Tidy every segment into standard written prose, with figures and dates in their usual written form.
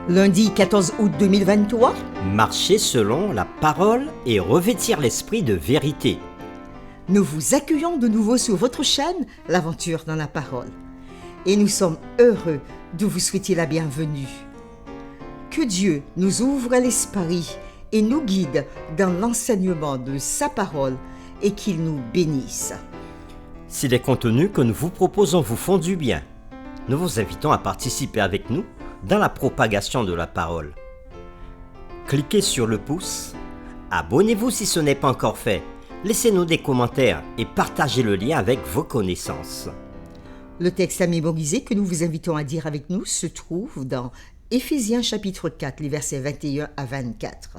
Lundi 14 août 2023. Marcher selon la parole et revêtir l'esprit de vérité. Nous vous accueillons de nouveau sur votre chaîne, l'Aventure dans la parole. Et nous sommes heureux de vous souhaiter la bienvenue. Que Dieu nous ouvre l'esprit et nous guide dans l'enseignement de sa parole et qu'il nous bénisse. Si les contenus que nous vous proposons vous font du bien, nous vous invitons à participer avec nous dans la propagation de la parole. Cliquez sur le pouce, abonnez-vous si ce n'est pas encore fait, laissez-nous des commentaires et partagez le lien avec vos connaissances. Le texte à mémoriser que nous vous invitons à dire avec nous se trouve dans Éphésiens chapitre 4, les versets 21 à 24.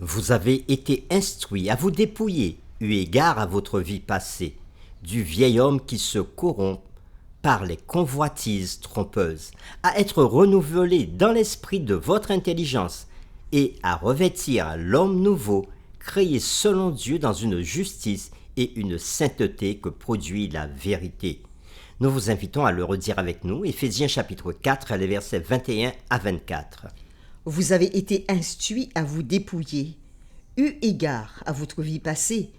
Vous avez été instruits à vous dépouiller, eu égard à votre vie passée, du vieil homme qui se corrompt par les convoitises trompeuses, à être renouvelé dans l'esprit de votre intelligence et à revêtir l'homme nouveau, créé selon Dieu dans une justice et une sainteté que produit la vérité. Nous vous invitons à le redire avec nous, Éphésiens chapitre 4, les versets 21 à 24. Vous avez été instruits à vous dépouiller, eu égard à votre vie passée,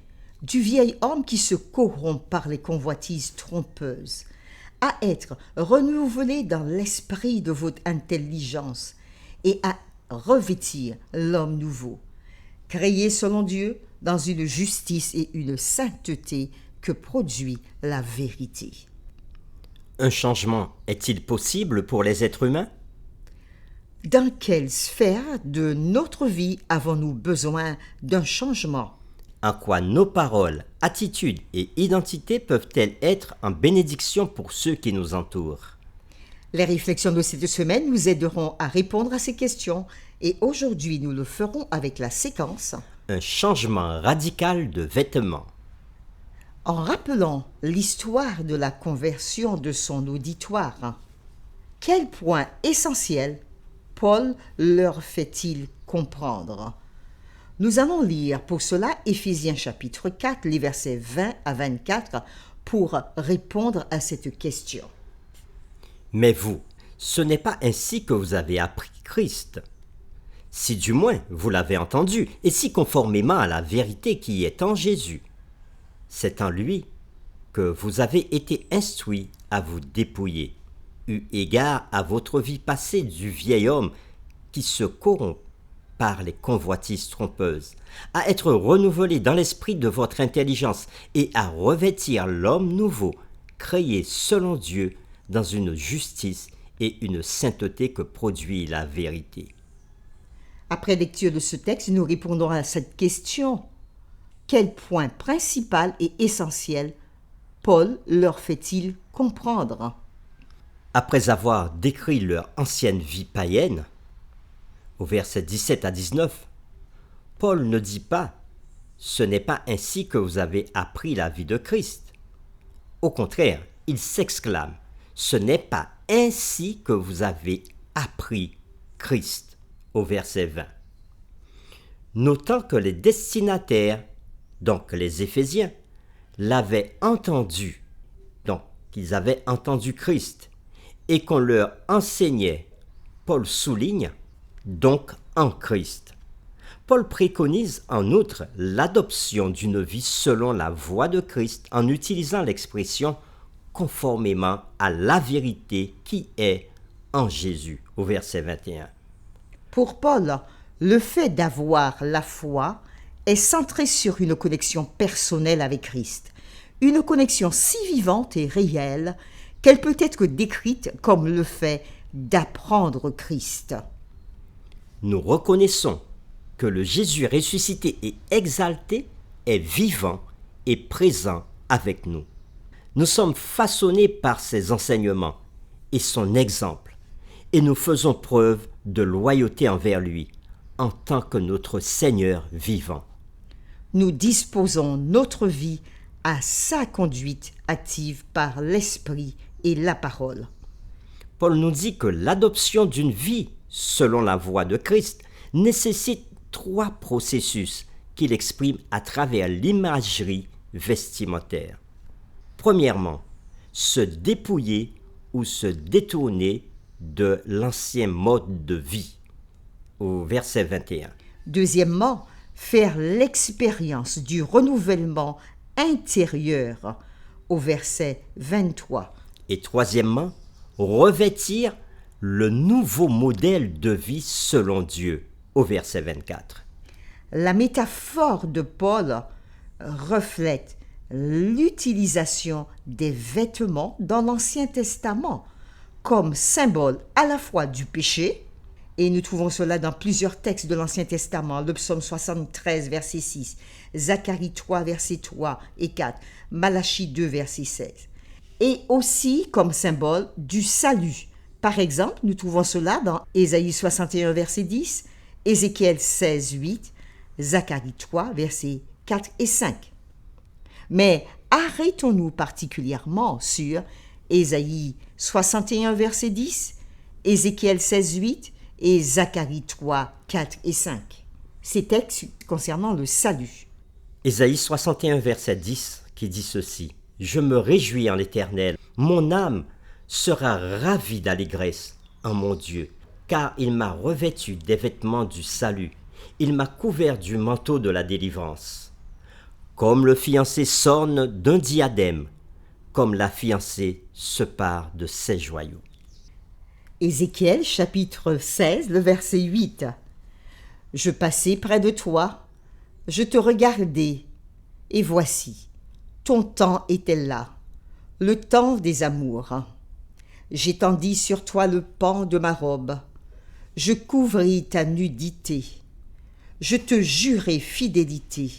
du vieil homme qui se corrompt par les convoitises trompeuses, à être renouvelé dans l'esprit de votre intelligence et à revêtir l'homme nouveau, créé selon Dieu dans une justice et une sainteté que produit la vérité. Un changement est-il possible pour les êtres humains? Dans quelle sphère de notre vie avons-nous besoin d'un changement? En quoi nos paroles, attitudes et identités peuvent-elles être en bénédiction pour ceux qui nous entourent? Les réflexions de cette semaine nous aideront à répondre à ces questions et aujourd'hui nous le ferons avec la séquence Un changement radical de vêtements. en rappelant l'histoire de la conversion de son auditoire. Quel point essentiel Paul leur fait-il comprendre? Nous allons lire pour cela Éphésiens chapitre 4, les versets 20 à 24 pour répondre à cette question. Mais vous, ce n'est pas ainsi que vous avez appris Christ. Si du moins vous l'avez entendu, et si conformément à la vérité qui est en Jésus, c'est en lui que vous avez été instruits à vous dépouiller, eu égard à votre vie passée du vieil homme qui se corrompt par les convoitises trompeuses, à être renouvelé dans l'esprit de votre intelligence et à revêtir l'homme nouveau, créé selon Dieu dans une justice et une sainteté que produit la vérité. Après lecture de ce texte, nous répondons à cette question. Quel point principal et essentiel Paul leur fait-il comprendre? Après avoir décrit leur ancienne vie païenne, au verset 17 à 19, Paul ne dit pas « Ce n'est pas ainsi que vous avez appris la vie de Christ ». Au contraire, il s'exclame « Ce n'est pas ainsi que vous avez appris Christ » au verset 20. Notant que les destinataires, donc les Éphésiens, l'avaient entendu, donc qu'ils avaient entendu Christ, et qu'on leur enseignait, Paul souligne donc en Christ. Paul préconise en outre l'adoption d'une vie selon la voie de Christ en utilisant l'expression conformément à la vérité qui est en Jésus, au verset 21. Pour Paul, le fait d'avoir la foi est centré sur une connexion personnelle avec Christ, une connexion si vivante et réelle qu'elle peut être décrite comme le fait d'apprendre Christ. Nous reconnaissons que le Jésus ressuscité et exalté est vivant et présent avec nous. Nous sommes façonnés par ses enseignements et son exemple, et nous faisons preuve de loyauté envers lui en tant que notre Seigneur vivant. Nous disposons notre vie à sa conduite active par l'Esprit et la parole. Paul nous dit que l'adoption d'une vie selon la voie de Christ nécessite 3 processus qu'il exprime à travers l'imagerie vestimentaire. Premièrement, se dépouiller ou se détourner de l'ancien mode de vie, au verset 21. Deuxièmement, faire l'expérience du renouvellement intérieur, au verset 23. Et troisièmement, revêtir le nouveau modèle de vie selon Dieu, au verset 24. La métaphore de Paul reflète l'utilisation des vêtements dans l'Ancien Testament comme symbole à la fois du péché, et nous trouvons cela dans plusieurs textes de l'Ancien Testament, le psaume 73, verset 6, Zacharie 3, verset 3 et 4, Malachie 2, verset 16, et aussi comme symbole du salut. Par exemple, nous trouvons cela dans Ésaïe 61, verset 10, Ézéchiel 16, 8, Zacharie 3, versets 4 et 5. Mais arrêtons-nous particulièrement sur Ésaïe 61, verset 10, Ézéchiel 16, 8 et Zacharie 3, 4 et 5. Ces textes concernant le salut. Ésaïe 61, verset 10, qui dit ceci. « Je me réjouis en l'Éternel, mon âme sera ravie d'allégresse en mon Dieu, car il m'a revêtu des vêtements du salut, il m'a couvert du manteau de la délivrance. Comme le fiancé s'orne d'un diadème, comme la fiancée se pare de ses joyaux. » Ézéchiel chapitre 16, le verset 8. « Je passai près de toi, je te regardai, et voici, ton temps était là, le temps des amours. J'étendis sur toi le pan de ma robe, je couvris ta nudité, je te jurai fidélité,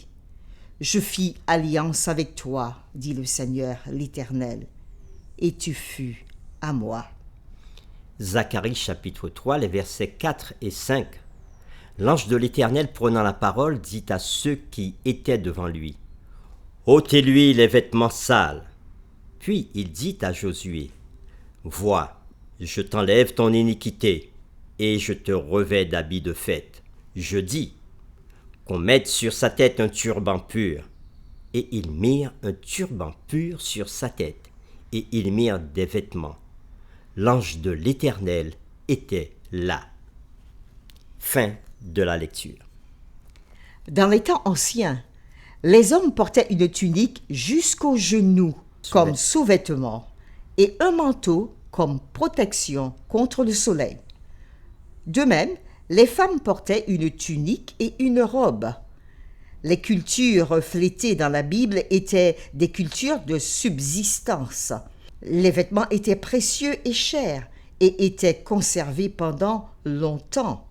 je fis alliance avec toi, dit le Seigneur l'Éternel, et tu fus à moi. » Zacharie chapitre 3, les versets 4 et 5. L'ange de l'Éternel prenant la parole dit à ceux qui étaient devant lui, « Ôtez-lui les vêtements sales. » Puis il dit à Josué, « Vois, je t'enlève ton iniquité, et je te revêts d'habits de fête. Je dis, qu'on mette sur sa tête un turban pur. » Et ils mirent un turban pur sur sa tête, et ils mirent des vêtements. L'ange de l'Éternel était là. Fin de la lecture. Dans les temps anciens, les hommes portaient une tunique jusqu'aux genoux comme sous-vêtement et un manteau comme protection contre le soleil. De même, les femmes portaient une tunique et une robe. Les cultures reflétées dans la Bible étaient des cultures de subsistance. Les vêtements étaient précieux et chers et étaient conservés pendant longtemps.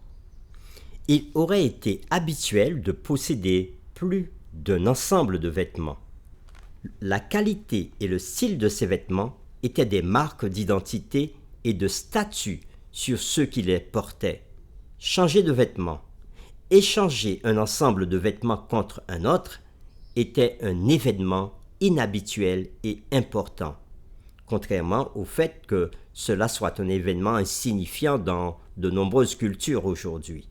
Il aurait été habituel de posséder plus d'un ensemble de vêtements. La qualité et le style de ces vêtements étaient des marques d'identité et de statut sur ceux qui les portaient. Changer de vêtements, échanger un ensemble de vêtements contre un autre était un événement inhabituel et important, contrairement au fait que cela soit un événement insignifiant dans de nombreuses cultures aujourd'hui.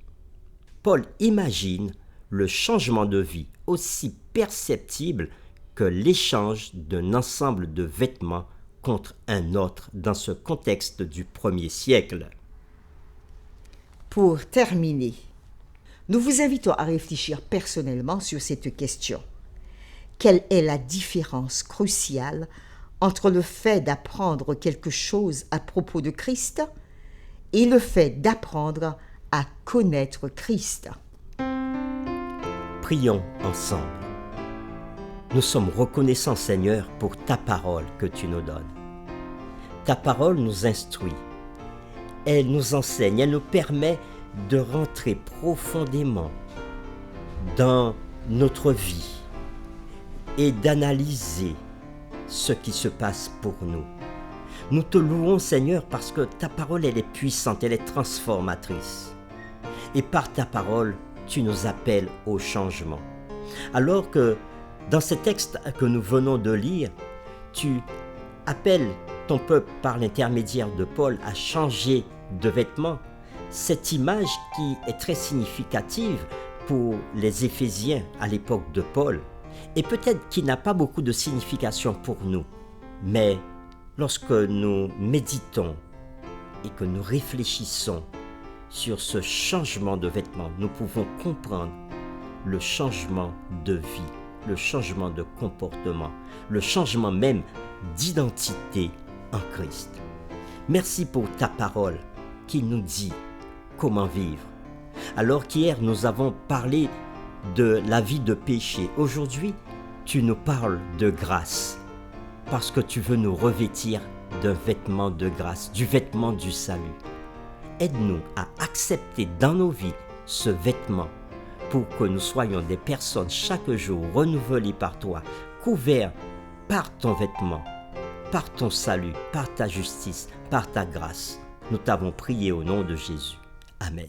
Paul imagine le changement de vie aussi perceptible que l'échange d'un ensemble de vêtements contre un autre dans ce contexte du 1er siècle. Pour terminer, nous vous invitons à réfléchir personnellement sur cette question. Quelle est la différence cruciale entre le fait d'apprendre quelque chose à propos de Christ et le fait d'apprendre à connaître Christ? Prions ensemble. Nous sommes reconnaissants, Seigneur, pour ta parole que tu nous donnes. Ta parole nous instruit. Elle nous enseigne, elle nous permet de rentrer profondément dans notre vie et d'analyser ce qui se passe pour nous. Nous te louons, Seigneur, parce que ta parole, elle est puissante, elle est transformatrice. Et par ta parole, tu nous appelles au changement. Alors que dans ces textes que nous venons de lire, tu appelles ton peuple par l'intermédiaire de Paul à changer de vêtements. Cette image qui est très significative pour les Éphésiens à l'époque de Paul, et peut-être qui n'a pas beaucoup de signification pour nous. Mais lorsque nous méditons et que nous réfléchissons sur ce changement de vêtements, nous pouvons comprendre le changement de vie, le changement de comportement, le changement même d'identité en Christ. Merci pour ta parole qui nous dit comment vivre. Alors qu'hier nous avons parlé de la vie de péché, aujourd'hui tu nous parles de grâce parce que tu veux nous revêtir d'un vêtement de grâce, du vêtement du salut. Aide-nous à accepter dans nos vies ce vêtement pour que nous soyons des personnes chaque jour renouvelées par toi, couverts par ton vêtement, par ton salut, par ta justice, par ta grâce. Nous t'avons prié au nom de Jésus. Amen.